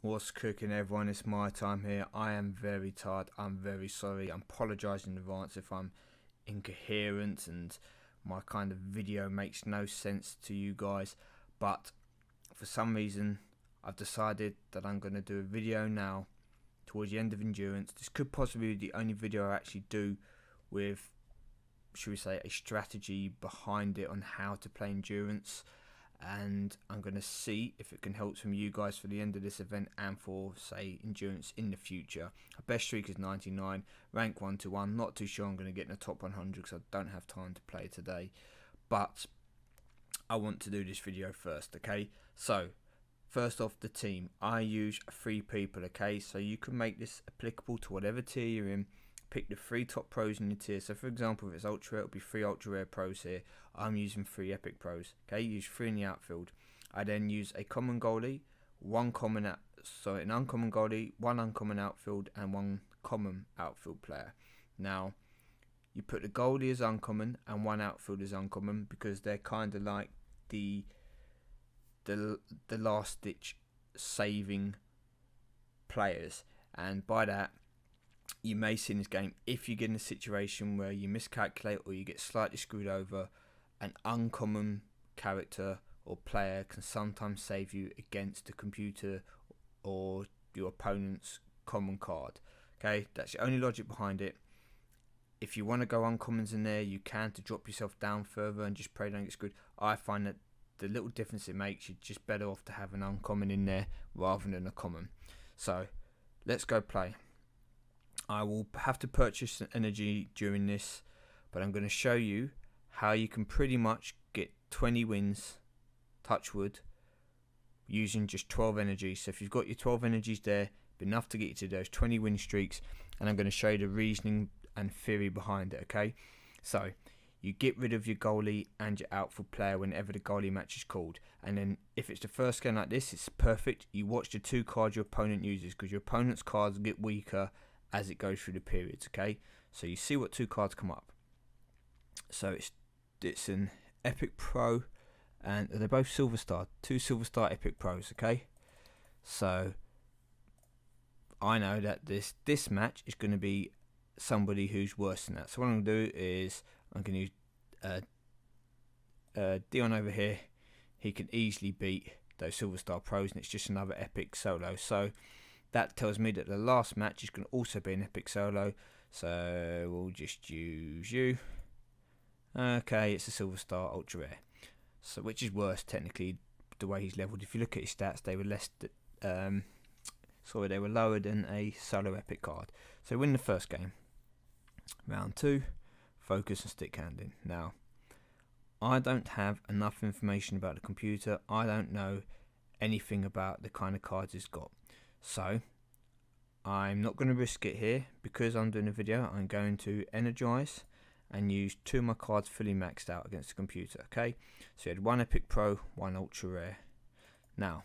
What's cooking, everyone? It's MyTyme here. I am very tired. I'm very sorry. I'm apologising in advance if I'm incoherent and my kind of video makes no sense to you guys. But for some reason, I've decided that I'm going to do a video now towards the end of Endurance. This could possibly be the only video I actually do with, should we say, a strategy behind it on how to play Endurance. And I'm going to see if it can help some of you guys for the end of this event and for, say, Endurance in the future. Our best streak is 99, rank 1 to 1. Not too sure I'm going to get in the top 100 because I don't have time to play today. But I want to do this video first, okay? So, first off, the team. I use 3 people, okay? So you can make this applicable to whatever tier you're in. Pick the 3 top pros in your tier. So for example, if it's ultra rare, it'll be 3 ultra rare pros here. I'm using 3 epic pros. Okay, use 3 in the outfield. I then use a common goalie, an uncommon goalie, 1 uncommon outfield, and 1 common outfield player. Now, you put the goalie as uncommon and 1 outfield as uncommon because they're kind of like the last ditch saving players, and by that, you may see in this game, if you get in a situation where you miscalculate or you get slightly screwed over, an uncommon character or player can sometimes save you against the computer or your opponent's common card. Okay, that's the only logic behind it. If you want to go uncommons in there, you can, to drop yourself down further and just pray you don't get screwed. I find that the little difference it makes, you're just better off to have an uncommon in there rather than a common. So let's go play. I will have to purchase energy during this, but I'm going to show you how you can pretty much get 20 wins, touch wood, using just 12 energies. So if you've got your 12 energies there, enough to get you to those 20 win streaks, and I'm going to show you the reasoning and theory behind it, okay? So you get rid of your goalie and your outfield player whenever the goalie match is called, and then if it's the first game like this, it's perfect. You watch the 2 cards your opponent uses, because your opponent's cards get weaker as it goes through the periods, okay? So you see what 2 cards come up. So it's an epic pro, and they're both silver star, 2 silver star epic pros, okay? So I know that this match is going to be somebody who's worse than that. So what I'm going to do is I'm going to use Dion over here. He can easily beat those silver star pros, and it's just another epic solo. So that tells me that the last match is going to also be an epic solo. So we'll just use you. Okay, it's a silver star ultra rare. So which is worse technically, the way he's leveled. If you look at his stats, they were they were lower than a solo epic card. So win the first game. Round 2, focus and stick handling. Now, I don't have enough information about the computer. I don't know anything about the kind of cards he's got. So I'm not going to risk it here because I'm doing a video. I'm going to energize and use 2 of my cards fully maxed out against the computer. Okay, so he had 1 epic pro, 1 ultra rare. Now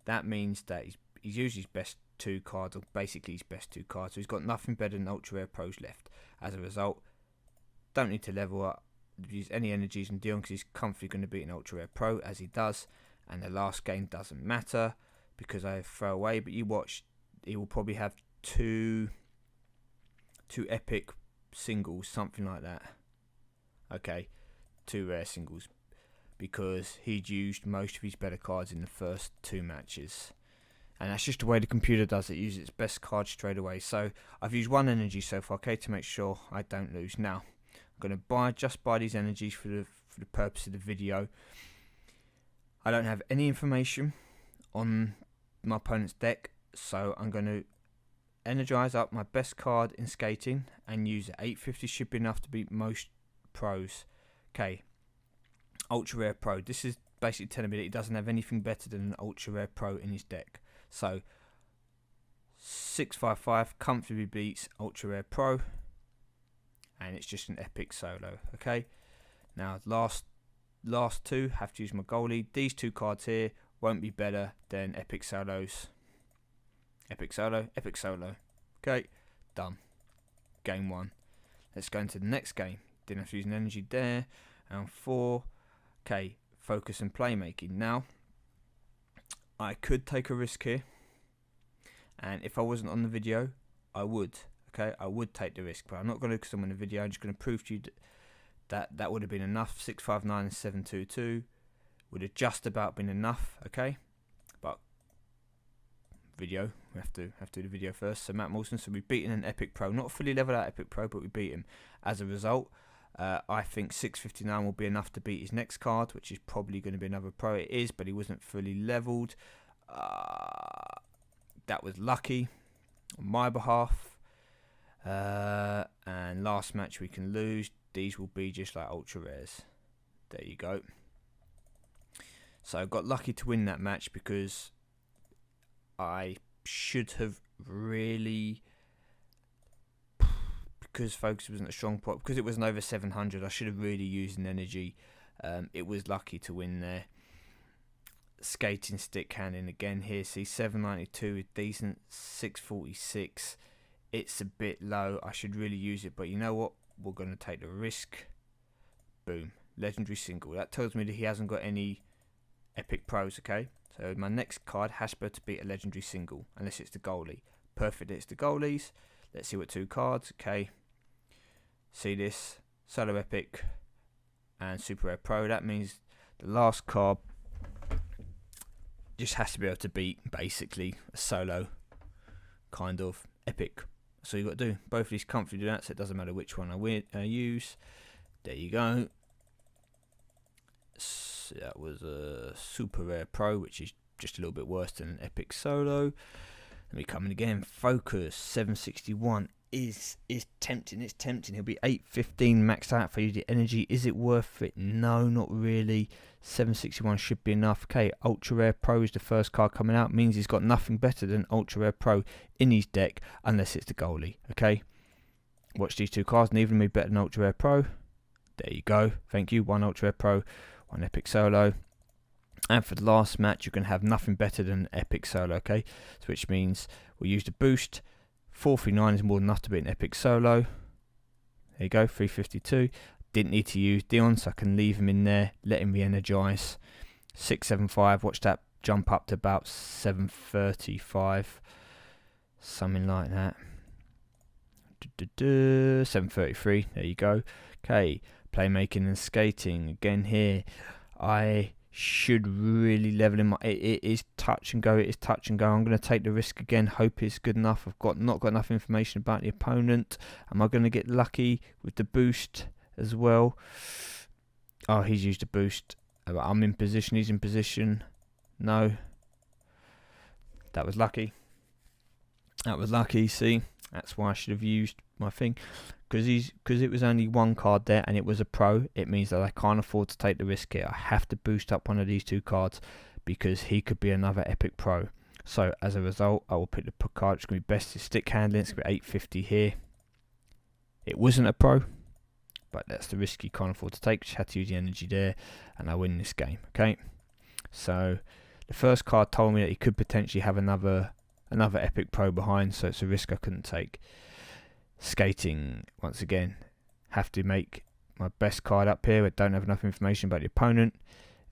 that means that he's used his best 2 cards, or basically his best 2 cards. So he's got nothing better than ultra rare pros left. As a result, don't need to level up, use any energies on Dion because he's comfortably going to beat an ultra rare pro as he does. And the last game doesn't matter because I throw away, but you watch, he will probably have two epic singles, something like that. Okay, 2 rare singles, because he'd used most of his better cards in the first 2 matches. And that's just the way the computer does it, uses its best card straight away. So I've used 1 energy so far, okay, to make sure I don't lose. Now, I'm going to just buy these energies for the purpose of the video. I don't have any information on my opponent's deck, so I'm going to energize up my best card in skating and use it. 850 should be enough to beat most pros. Okay, ultra rare pro. This is basically telling me that he doesn't have anything better than an ultra rare pro in his deck. So 655 comfortably beats ultra rare pro, and it's just an epic solo. Okay, now last 2 have to use my goalie. These 2 cards here won't be better than epic solos. Epic solo, epic solo. Okay, done. Game 1. Let's go into the next game. Didn't have to use an energy there. Round 4. Okay, focus and playmaking. Now, I could take a risk here And if I wasn't on the video, I would. Okay, I would take the risk, but I'm not going to because I'm on the video. I'm just going to prove to you that would have been enough. 659 and 722 would have just about been enough. Okay, but video, we have to do the video first. So Matt Mawson, so we've beaten an Epic Pro, not fully leveled out Epic Pro, but we beat him. As a result, I think 659 will be enough to beat his next card, which is probably going to be another Pro. It is, but he wasn't fully leveled. That was lucky on my behalf. And last match we can lose. These will be just like ultra rares. There you go. So I got lucky to win that match because I should have really, because Focus wasn't a strong pot, because it wasn't over 700, I should have really used an energy. It was lucky to win there. Skating stick handling again here. See, 792 is decent. 646. It's a bit low. I should really use it, but you know what? We're going to take the risk. Boom. Legendary single. That tells me that he hasn't got any Epic Pros, okay? So my next card has to beat a legendary single, unless it's the goalie. Perfect, it's the goalies. Let's see what 2 cards, okay? See this? Solo Epic and Super Rare Pro. That means the last card just has to be able to beat, basically, a solo kind of Epic. So you've got to do. Both of these comfortably do that, so it doesn't matter which one I use. There you go. So that was a Super Rare Pro, which is just a little bit worse than an Epic Solo. Let me come in again. Focus 761 is tempting. It's tempting. He'll be 815 maxed out for you. The energy, is it worth it? No, not really. 761 should be enough. Okay, Ultra Rare Pro is the first card coming out. Means he's got nothing better than Ultra Rare Pro in his deck, unless it's the goalie. Okay, watch these 2 cards. Neither of them be better than Ultra Rare Pro. There you go. Thank you. 1 Ultra Rare Pro, 1 Epic Solo. And for the last match, you're going to have nothing better than Epic Solo. Okay, so which means we'll use the boost. 439 is more than enough to beat an Epic Solo. There you go. 352. Didn't need to use Dion, so I can leave him in there, let him re-energize. 675, watch that jump up to about 735, something like that. 733, there you go. Okay, playmaking and skating again here. I should really level him up. It is touch and go. It is touch and go. I'm going to take the risk again. Hope it's good enough. I've not got enough information about the opponent. Am I going to get lucky with the boost as well? Oh, he's used a boost. I'm in position. He's in position. No. That was lucky. That was lucky. See, that's why I should have used my thing. Because it was only 1 card there and it was a pro, it means that I can't afford to take the risk here. I have to boost up one of these 2 cards because he could be another Epic Pro. So as a result, I will pick the card. It's going to be best stick handling. It's going to be 850 here. It wasn't a pro, but that's the risk you can't afford to take. Just had to use the energy there and I win this game. Okay, so the first card told me that he could potentially have another Epic Pro behind, so it's a risk I couldn't take. Skating, once again, have to make my best card up here. I don't have enough information about the opponent.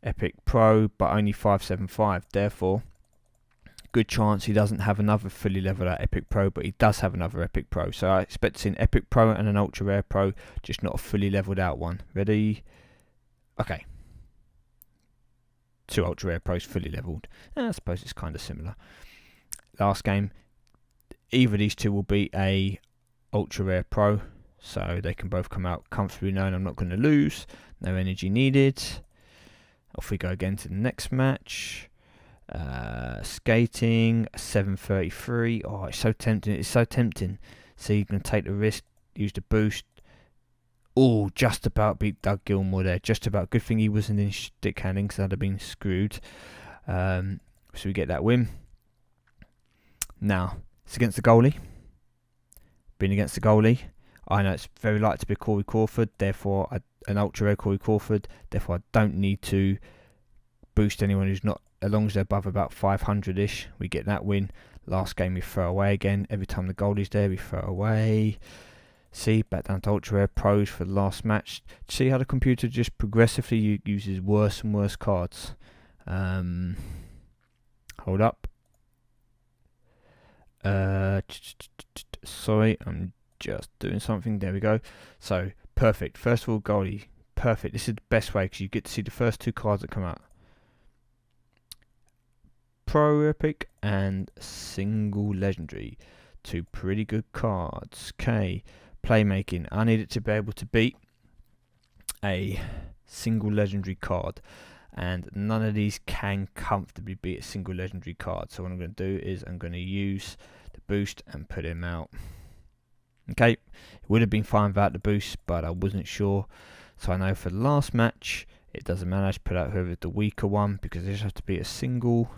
Epic Pro, but only 575. Therefore, good chance he doesn't have another fully leveled out Epic Pro, but he does have another Epic Pro. So I expect to see an Epic Pro and an Ultra Rare Pro, just not a fully leveled out one. Ready? Okay. 2 Ultra Rare Pros fully leveled. I suppose it's kind of similar. Last game, either of these 2 will be a Ultra Rare Pro, so they can both come out comfortably knowing I'm not going to lose. No energy needed. Off we go again to the next match. Skating 733. Oh, it's so tempting. It's so tempting. So you can take the risk, use the boost. Oh, just about beat Doug Gilmore there. Just about. Good thing he wasn't in stick handling because I'd have been screwed. So we get that win. Now, it's against the goalie. Being against the goalie, I know it's very likely to be Corey Crawford, therefore an Ultra Rare Corey Crawford, therefore I don't need to boost anyone who's not, as long as they're above about 500-ish, we get that win. Last game we throw away again, every time the goalie's there we throw away. See, back down to Ultra Rare Pros for the last match. See how the computer just progressively uses worse and worse cards. Hold up. Sorry, I'm just doing something. There we go. So perfect. First of all, goalie. Perfect. This is the best way because you get to see the first 2 cards that come out. Pro Epic and Single Legendary. 2 pretty good cards. Okay. Playmaking. I need it to be able to beat a single legendary card. And none of these can comfortably beat a single legendary card. So what I'm going to do is I'm going to use the boost and put him out. Okay. It would have been fine without the boost, but I wasn't sure. So I know for the last match, it doesn't matter. I should put out whoever the weaker one because they just have to be a single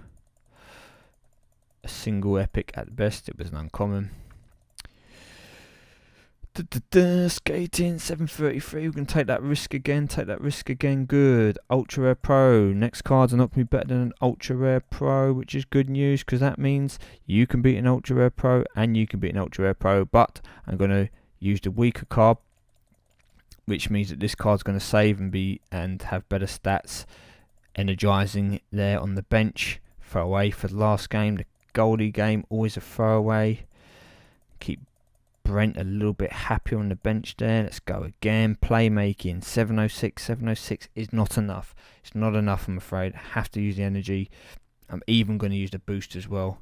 epic at best. It was an uncommon. Skating 733. We're going to take that risk again. Good. Ultra Rare Pro. Next cards are not going to be better than an Ultra Rare Pro, which is good news because that means you can beat an Ultra Rare Pro and you can beat an Ultra Rare Pro. But I'm going to use the weaker card, which means that this card's going to save and have better stats. Energizing there on the bench. Throwaway for the last game. The goalie game, always a throwaway. Keep Brent a little bit happier on the bench there. Let's go again. Playmaking 706. 706 is not enough. It's not enough, I'm afraid. I have to use the energy. I'm even going to use the boost as well.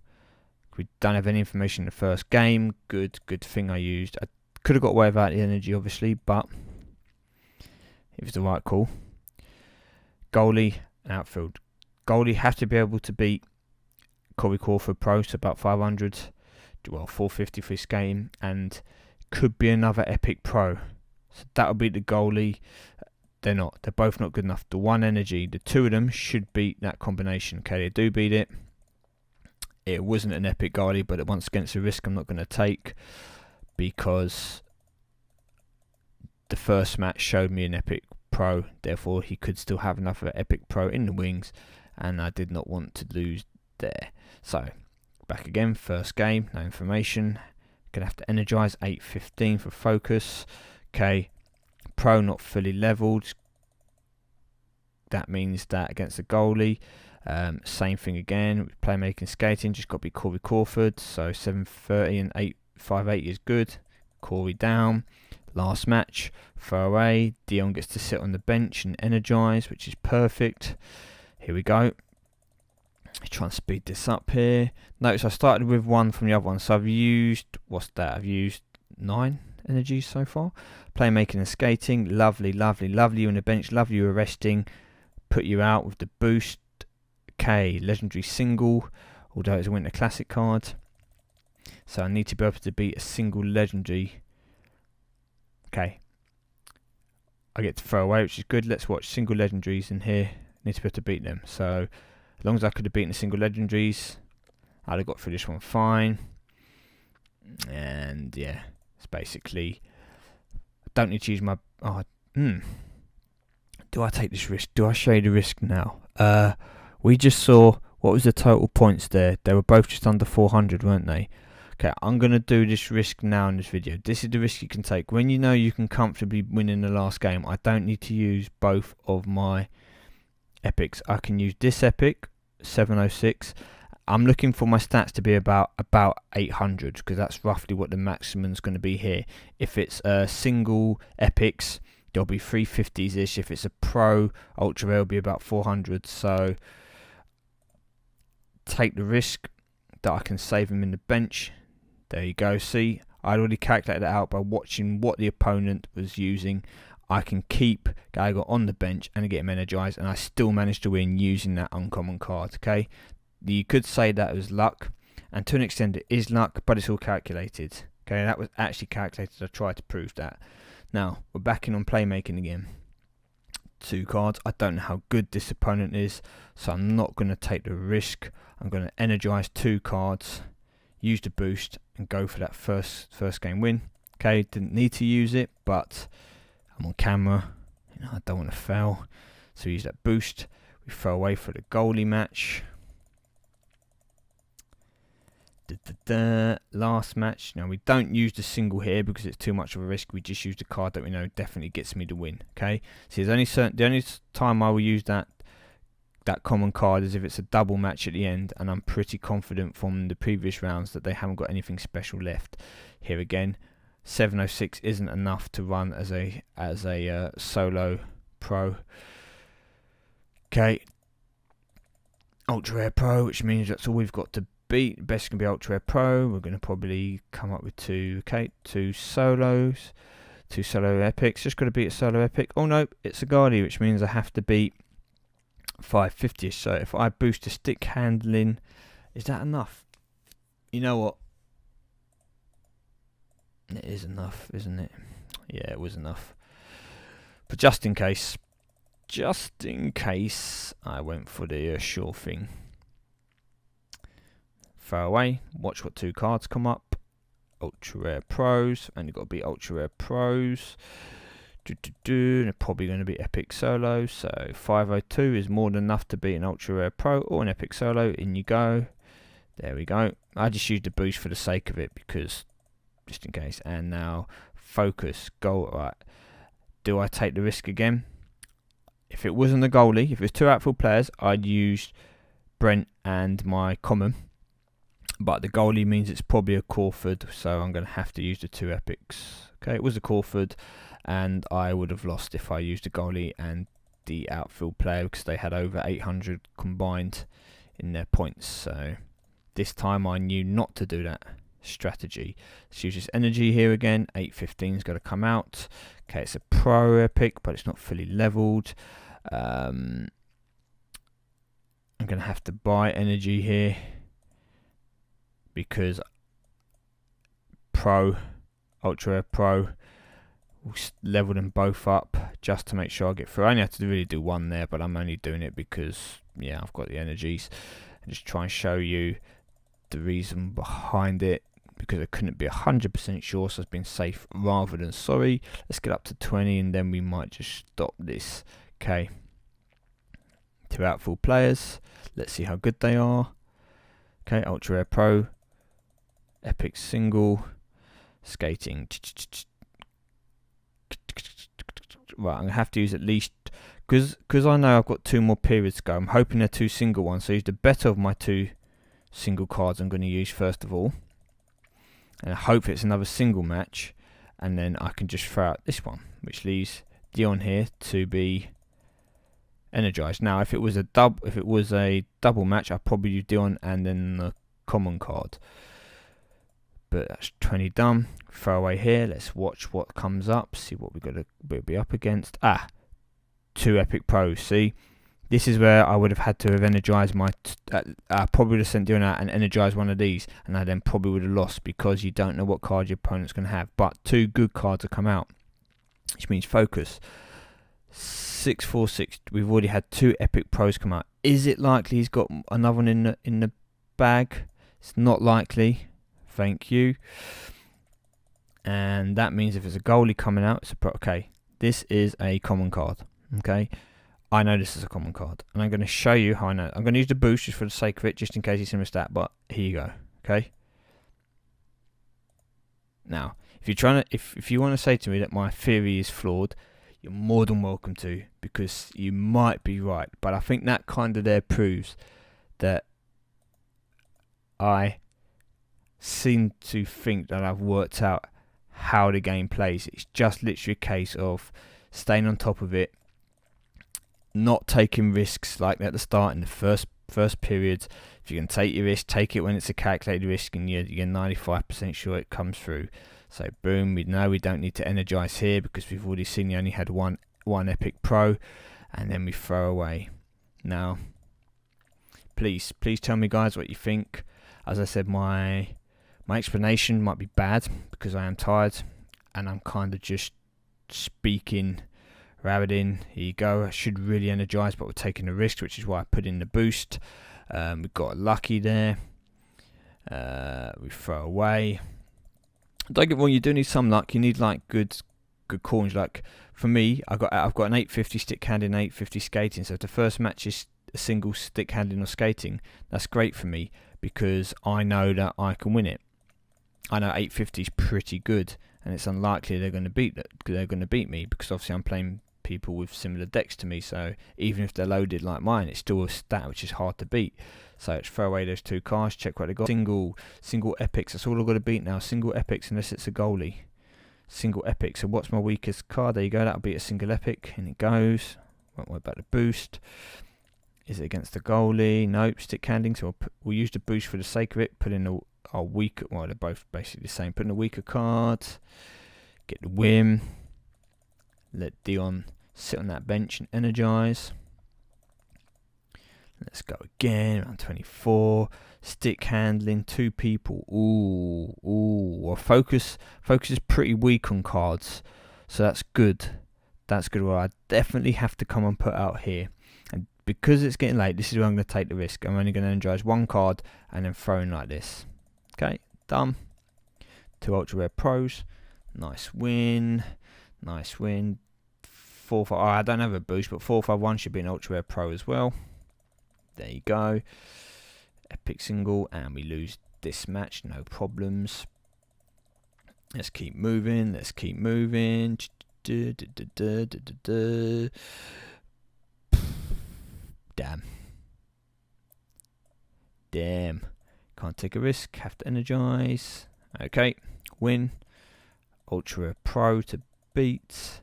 We don't have any information in the first game. Good thing I used. I could have got away without the energy, obviously, but it was the right call. Goalie, outfield. Goalie has to be able to beat Corey Crawford Pro, so about 500. Well, 450 for his game, and could be another Epic Pro. So that'll be the goalie. They're not. They're both not good enough. The 1 energy, the 2 of them should beat that combination. Okay, they do beat it. It wasn't an Epic goalie, but once against a risk I'm not going to take because the first match showed me an Epic Pro. Therefore, he could still have another Epic Pro in the wings, and I did not want to lose there. So back again, first game, no information. Gonna have to energize 815 for focus. Okay, Pro not fully leveled. That means that against the goalie, same thing again. Playmaking, skating, just got to be Corey Crawford. So 730 and 858 is good. Corey down. Last match, throwaway. Dion gets to sit on the bench and energize, which is perfect. Here we go. Try and speed this up here. Notice I started with 1 from the other one, so I've used, what's that? I've used 9 energies so far. Playmaking and skating, lovely. You on the bench, lovely you arresting. Put you out with the boost. Okay, legendary single, although it's a Winter Classic card. So I need to be able to beat a single legendary. Okay. I get to throw away, which is good. Let's watch single legendaries in here. Need to be able to beat them. So as long as I could have beaten the single legendaries, I'd have got through this one fine. And yeah, it's basically, I don't need to use my, do I take this risk? Do I show you the risk now? We just saw, what was the total points there? They were both just under 400, weren't they? Okay, I'm going to do this risk now in this video. This is the risk you can take. When you know you can comfortably win in the last game, I don't need to use both of my epics. I can use this epic, 706. I'm looking for my stats to be about 800 because that's roughly what the maximum is going to be here. If it's single epics, there'll be 350s-ish. If it's a pro ultra rare, it'll be about 400. So take the risk that I can save him in the bench. There you go. See, I'd already calculated it out by watching what the opponent was using. I can keep Gallagher on the bench and get him energized, and I still managed to win using that uncommon card. Okay, you could say that was luck, and to an extent it is luck, but it's all calculated. Okay, that was actually calculated. I tried to prove that. Now we're back in on playmaking again. 2 cards. I don't know how good this opponent is, so I'm not going to take the risk. I'm going to energize 2 cards, use the boost, and go for that first game win. Okay, didn't need to use it, but I'm on camera. You know, I don't want to fail, so we use that boost. We throw away for the goalie match. Last match. Now we don't use the single here because it's too much of a risk. We just use the card that we know definitely gets me the win. Okay, so there's only the only time I will use that that common card as if it's a double match at the end, and I'm pretty confident from the previous rounds that they haven't got anything special left. Here again, 706 isn't enough to run as a solo pro. Okay, ultra rare pro, which means that's all we've got to beat. Best can be ultra rare pro. We're going to probably come up with two solos, two solo epics. Just got to beat a solo epic. Oh no, it's a Guardi, which means I have to beat 550. So if I boost the stick handling, is that enough? You know what? It is enough, isn't it? Yeah, it was enough. But just in case, I went for the sure thing. Throw away. Watch what two cards come up. Ultra rare pros, and you've got to beat ultra rare pros. They're probably going to be epic solo, so 502 is more than enough to beat an ultra rare pro or an epic solo. In you go. There we go. I just used the boost for the sake of it, because just in case. And now focus, goal. Right, do I take the risk again? If it wasn't the goalie, if it was two outfield players, I'd use Brent and my common, but the goalie means it's probably a Crawford, so I'm going to have to use the two epics. Okay, it was a Crawford, and I would have lost if I used the goalie and the outfield player, because they had over 800 combined in their points. So this time I knew not to do that strategy. Let's use this energy here again. 815's got to come out. Okay, it's a pro epic, but it's not fully leveled. I'm going to have to buy energy here, because pro, ultra pro, we'll level them both up just to make sure I get through. I only have to really do one there, but I'm only doing it because, yeah, I've got the energies. And just try and show you the reason behind it, because I couldn't be 100% sure, so I've been safe rather than sorry. Let's get up to 20, and then we might just stop this. Okay, two outfield players. Let's see how good they are. Okay, ultra rare pro, epic single, skating. Right, I'm going to have to use at least, because I know I've got two more periods to go. I'm hoping they're two single ones, so use the better of my two single cards I'm going to use first of all. And I hope it's another single match, and then I can just throw out this one, which leaves Dion here to be energized. Now, if it was a double match, I'd probably use Dion and then the common card. But that's 20 done. Throw away here. Let's watch what comes up. See what we'll be up against. Two epic pros. See, this is where I would have had to have energized my. Probably would have sent Dion out and energized one of these, and I then probably would have lost, because you don't know what card your opponent's going to have. But two good cards have come out, which means focus. 646. We've already had two epic pros come out. Is it likely he's got another one in the bag? It's not likely. Thank you. And that means if it's a goalie coming out, it's a pro. Okay, this is a common card. Okay, I know this is a common card, and I'm going to show you how I know. I'm going to use the boost just for the sake of it, just in case it's in a stat. But here you go. Okay. Now, if you're trying to, if you want to say to me that my theory is flawed, you're more than welcome to, because you might be right. But I think that kind of there proves that I seem to think that I've worked out how the game plays. It's just literally a case of staying on top of it, not taking risks like at the start in the first periods. If you can take your risk, take it when it's a calculated risk, and you're 95% sure it comes through. So boom, we know we don't need to energize here, because we've already seen you only had one epic pro, and then we throw away. Now, please tell me, guys, what you think. As I said, my explanation might be bad, because I am tired and I'm kind of just speaking rabbiting. Here you go. I should really energize, but we're taking a risk, which is why I put in the boost. We got lucky there. We throw away. Don't get me wrong, you do need some luck. You need like good coins. Like for me, I've got an 850 stick handling, 850 skating. So if the first match is a single stick handling or skating, that's great for me, because I know that I can win it. I know 850 is pretty good, and it's unlikely they're going to beat me, because obviously I'm playing people with similar decks to me. So even if they're loaded like mine, it's still a stat which is hard to beat. So let's throw away those 2 cards, check what they got. Single epics, that's all I've got to beat now. Single epics unless it's a goalie. Single epic. So what's my weakest card? There you go, that'll be a single epic. And it goes. Won't worry about the boost. Is it against the goalie? Nope. Stick handling. So we'll use the boost for the sake of it. Put in our weaker. Well, they're both basically the same. Put in a weaker card. Get the win. Let Dion sit on that bench and energize. Let's go again. Round 24. Stick handling. 2 people. Ooh. Well, focus is pretty weak on cards. So that's good. That's good. Well, I definitely have to come and put out here. And because it's getting late, this is where I'm going to take the risk. I'm only going to energize 1 card and then throw in like this. Okay, done. 2 ultra rare pros. Nice win. 4-5. Oh, I don't have a boost, but 4-5-1 should be an ultra rare pro as well. There you go. Epic single, and we lose this match. No problems. Let's keep moving. Damn. Can't take a risk. Have to energize. Okay. Win. Ultra Rare Pro to beat.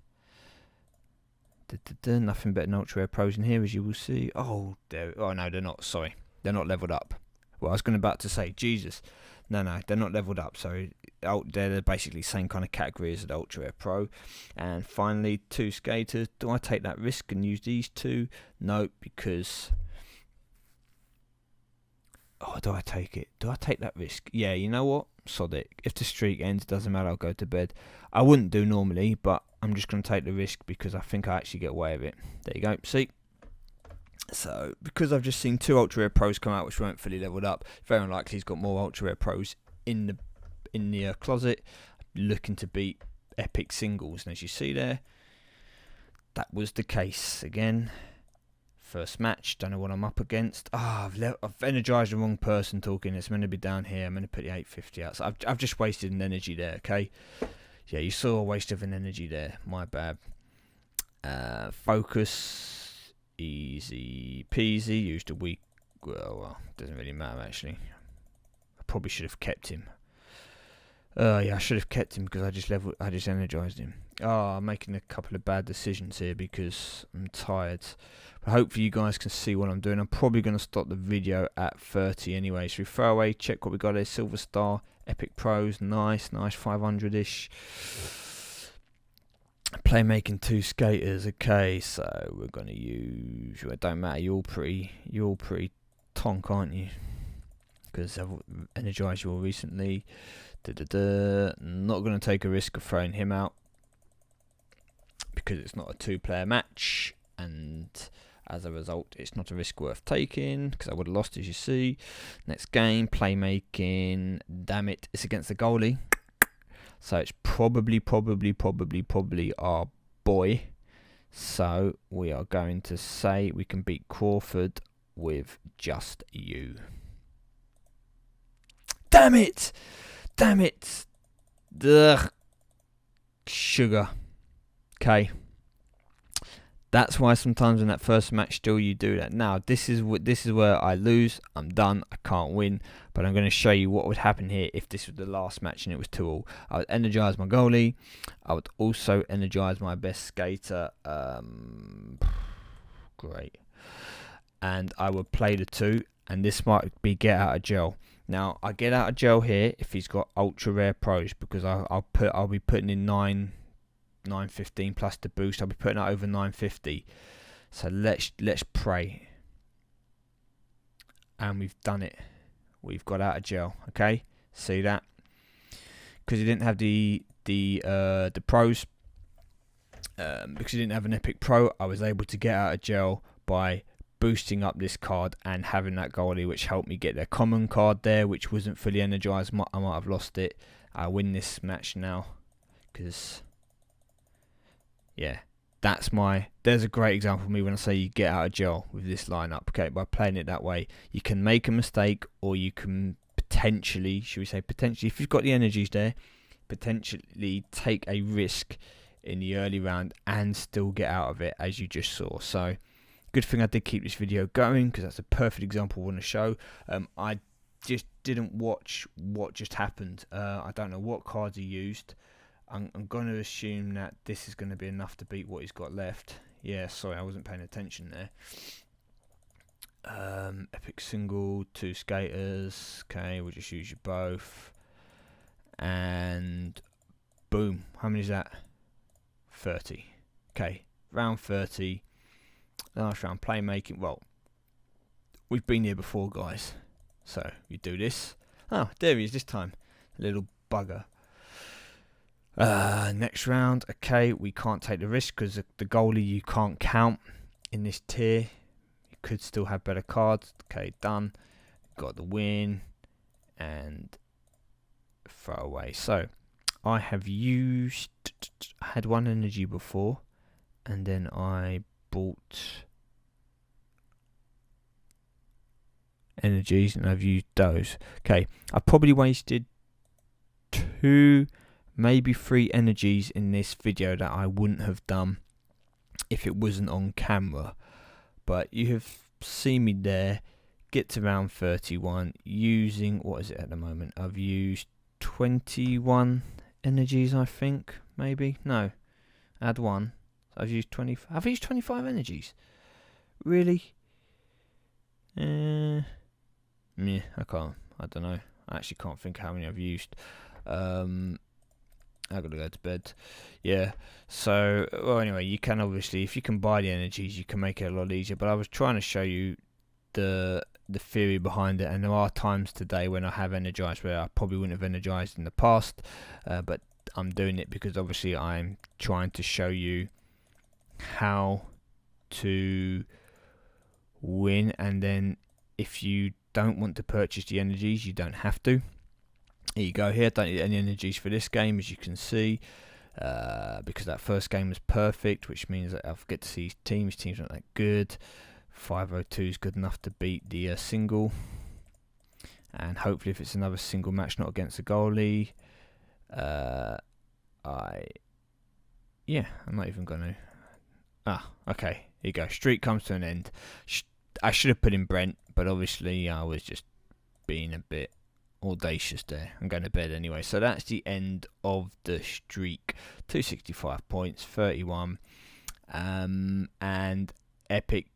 Nothing better than Ultra Rare Pros in here, as you will see. Oh, no, they're not. Sorry. They're not leveled up. Well, I was about to say, Jesus. No, they're not leveled up. So they're basically the same kind of category as the Ultra Rare Pro. And finally, 2 skaters. Do I take that risk and use these 2? No, because... Oh, do I take it? Do I take that risk? Yeah, you know what? Sod it. If the streak ends, it doesn't matter. I'll go to bed. I wouldn't do normally, but I'm just going to take the risk because I think I actually get away with it. There you go. See? So, because I've just seen 2 Ultra Rare Pros come out which weren't fully leveled up, very unlikely he's got more Ultra Rare Pros in the closet, looking to beat epic singles. And as you see there, that was the case again. First match, don't know what I'm up against. I've energized the wrong person talking. It's meant to be down here. I'm going to put the 850 out. So I've just wasted an energy there, okay? Yeah, you saw a waste of an energy there. My bad. Focus. Easy peasy. Used a weak... Well, doesn't really matter, actually. I probably should have kept him. Yeah, I should have kept him because I just energized him. I'm making a couple of bad decisions here because I'm tired. But hopefully you guys can see what I'm doing. I'm probably going to stop the video at 30 anyway. So we throw away, check what we got there. Silver Star, Epic Pros, nice 500-ish. Playmaking 2 skaters. Okay, so we're going to use... It don't matter, you're all pretty tonk, aren't you? Because I've energized you all recently. Not going to take a risk of throwing him out because it's not a 2-player match, and as a result it's not a risk worth taking because I would have lost, as you see. Next game, playmaking. Damn it, it's against the goalie, so it's probably our boy. So we are going to say we can beat Crawford with just you. Damn it! Ugh. Sugar. Okay. That's why sometimes in that first match still you do that. Now this is where I lose. I'm done. I can't win. But I'm going to show you what would happen here if this was the last match and it was 2-2. I would energize my goalie. I would also energize my best skater. Great. And I would play the 2. And this might be get out of jail. Now I get out of jail here if he's got ultra rare pros because I'll be putting in 915 plus the boost. I'll be putting it over 950. So let's pray. And we've done it. We've got out of jail. Okay, see that? Because he didn't have the pros. Because he didn't have an epic pro, I was able to get out of jail by boosting up this card and having that goalie, which helped me get their common card there, which wasn't fully energized. I might have lost it. I win this match now because yeah, there's a great example for me when I say you get out of jail with this lineup. Okay, by playing it that way, you can make a mistake, or you can potentially, if you've got the energies there, potentially take a risk in the early round and still get out of it, as you just saw. So good thing I did keep this video going, because that's a perfect example I want to show. I just didn't watch what just happened. I don't know what cards he used. I'm going to assume that this is going to be enough to beat what he's got left. Yeah, sorry, I wasn't paying attention there. Epic single, 2 skaters. Okay, we'll just use you both. And boom, how many is that? 30. Okay, round 30. Last round, playmaking. Well, we've been here before, guys. So you do this. Oh, there he is this time. Little bugger. Next round. Okay, we can't take the risk because the goalie you can't count in this tier. You could still have better cards. Okay, done. Got the win and throw away. So I have had 1 energy before, and then I bought energies and I've used those. Okay, I probably wasted 2, maybe 3 energies in this video that I wouldn't have done if it wasn't on camera. But you have seen me there get to round 31 using, what is it at the moment? I've used 21 energies, I think. Maybe no, add 1. I've used 20. I've used 25 energies. Really? Yeah, I can't. I don't know. I actually can't think how many I've used. I've got to go to bed. Yeah. So, well, anyway, you can obviously, if you can buy the energies, you can make it a lot easier. But I was trying to show you the theory behind it, and there are times today when I have energized where I probably wouldn't have energized in the past, but I'm doing it because obviously I'm trying to show you how to win. And then if you don't want to purchase the energies, you don't have to. Here you go. Here, don't need any energies for this game, as you can see, because that first game was perfect, which means that I'll get to see his team. His team's not that good. 502 is good enough to beat the single, and hopefully if it's another single match not against a goalie, I'm not even gonna. Okay, here you go. Streak comes to an end. I should have put in Brent, but obviously I was just being a bit audacious there. I'm going to bed anyway. So that's the end of the streak. 265 points, 31, and epic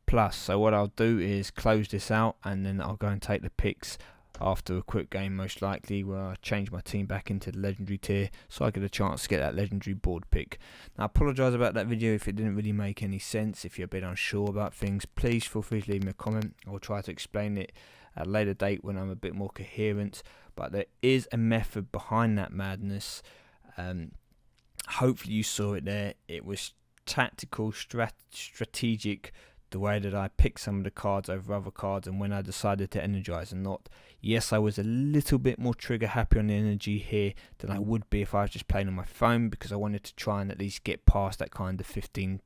plus. So what I'll do is close this out, and then I'll go and take the picks after a quick game, most likely, where I change my team back into the legendary tier so I get a chance to get that legendary board pick. Now, I apologise about that video if it didn't really make any sense. If you're a bit unsure about things, please feel free to leave me a comment. I'll try to explain it at a later date when I'm a bit more coherent, but there is a method behind that madness. Hopefully you saw it there. It was tactical, strategic, the way that I picked some of the cards over other cards, and when I decided to energize and not. Yes, I was a little bit more trigger happy on the energy here than I would be if I was just playing on my phone, because I wanted to try and at least get past that kind of 15-20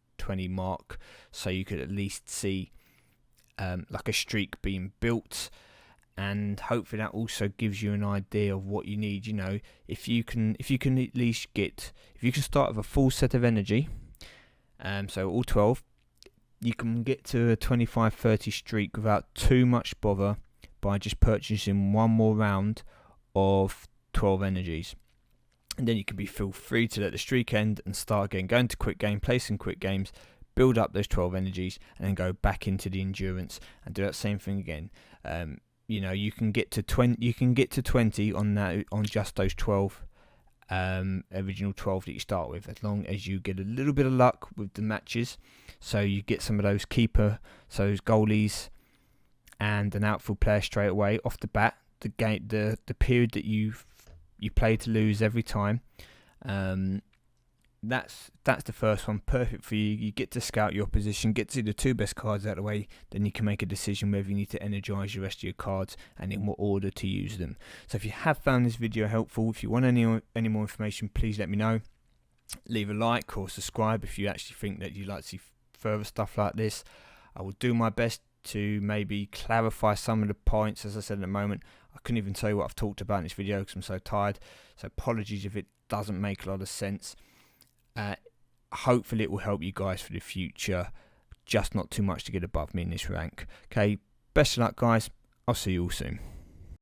mark, so you could at least see like a streak being built. And hopefully that also gives you an idea of what you need. You know, if you can at least if you can start with a full set of energy, so all 12, you can get to a 25-30 streak without too much bother by just purchasing one more round of 12 energies. And then you can feel free to let the streak end and start again, go into quick game, play some quick games, build up those 12 energies, and then go back into the endurance and do that same thing again. You know, you can get to 20. You can get to 20 on that, on just those 12 original 12 that you start with, as long as you get a little bit of luck with the matches. So you get some of those those goalies, and an outfield player straight away off the bat. The period that you play to lose every time. That's the first one, perfect for you. You get to scout your position, get to see the 2 best cards out of the way, then you can make a decision whether you need to energize the rest of your cards and in what order to use them. So if you have found this video helpful, if you want any more information, please let me know. Leave a like or subscribe if you actually think that you'd like to see further stuff like this. I will do my best to maybe clarify some of the points. As I said in a moment, I couldn't even tell you what I've talked about in this video because I'm so tired, so apologies if it doesn't make a lot of sense. Hopefully it will help you guys for the future. Just not too much to get above me in this rank. Okay, best of luck, guys. I'll see you all soon.